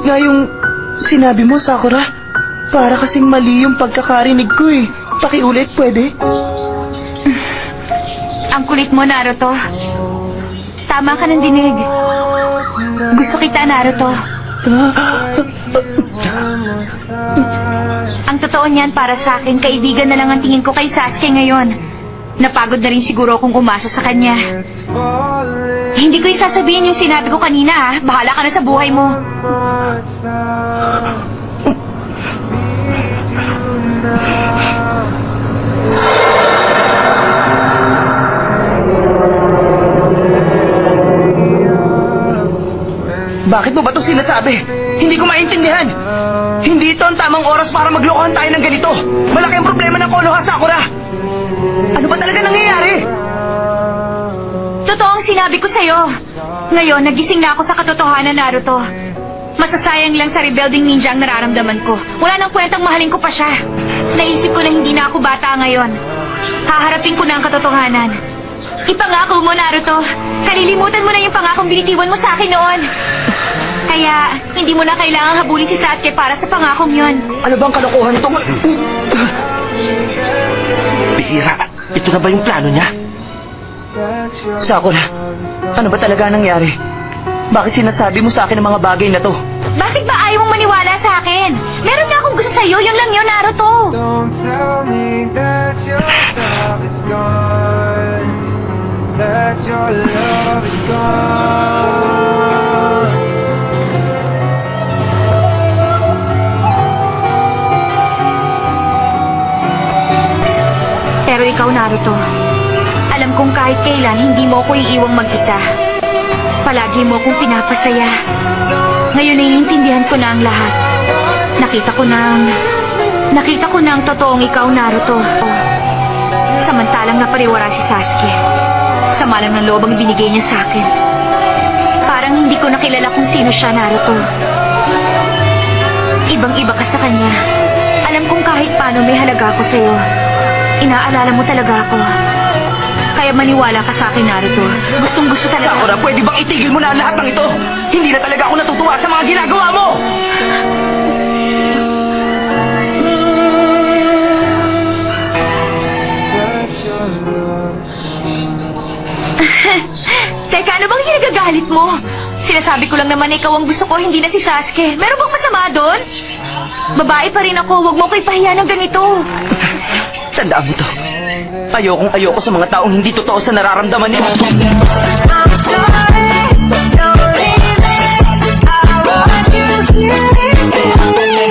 nga yung sinabi mo, Sakura. Para kasing mali yung pagkakarinig ko eh. Pakiulit, pwede? Ang kulit mo, Naruto. Tama ka ng dinig. Gusto kita, Naruto. Ang totoo niyan para sa akin, kaibigan na lang ang tingin ko kay Sasuke ngayon. Napagod na rin siguro akong umasa sa kanya. Hindi ko isasabihin yung sinabi ko kanina, ha? Bahala ka na sa buhay mo. Bakit mo ba ito sinasabi? Hindi ko maintindihan. Hindi ito ang tamang oras para maglokohan tayo ng ganito. Malaki ang problema ng Konoha, Sakura. Ano ba talaga nangyayari? Totoo ang sinabi ko sa'yo. Ngayon, nagising na ako sa katotohanan, Naruto. Masasayang lang sa rebuilding ninja ang nararamdaman ko. Wala nang kwentang mahalin ko pa siya. Naisip ko na hindi na ako bata ngayon. Haharapin ko na ang katotohanan. Ipangako mo, Naruto. Kalilimutan mo na yung pangakong binitiwan mo sa akin noon. Kaya, hindi mo na kailangang habulin si Sasuke para sa pangakong yon. Ano bang kalokohan itong... Bihira, ito na ba yung plano niya? Sakura, ano ba talaga nangyari? Bakit sinasabi mo sa akin ang mga bagay na to? Bakit ba ayaw mong maniwala sa akin? Meron nga akong gusto sa'yo, yun lang yun, Naruto. Don't tell me that your love is gone. That your love is gone. Pero ikaw, Naruto, alam kong kahit kailan hindi mo ako iiwang mag-isa. Palagi mo akong pinapasaya. Ngayon naiintindihan ko na ang lahat. Nakita ko na ang totoong ikaw, Naruto. Samantalang napariwara si Sasuke. Sama lang ng loob ang binigay niya sa akin. Parang hindi ko nakilala kung sino siya, Naruto. Ibang-iba ka sa kanya. Alam kong kahit paano may halaga ako sa'yo. Inaalala mo talaga ako. Kaya maniwala ka sa akin, Naruto. Gustong-gusto talaga. Sakura, pwede bang itigil mo na ang lahat ng ito? Hindi na talaga ako natutuwa sa mga ginagawa mo! Teka, ano bang ginagagalit mo? Sinasabi ko lang naman ikaw ang gusto ko, hindi na si Sasuke. Meron bang masama doon? Babae pa rin ako, huwag mo ko ipahiya ng ganito. Tandaan mo to. Ayokong ayoko sa mga taong hindi totoo sa nararamdaman nila.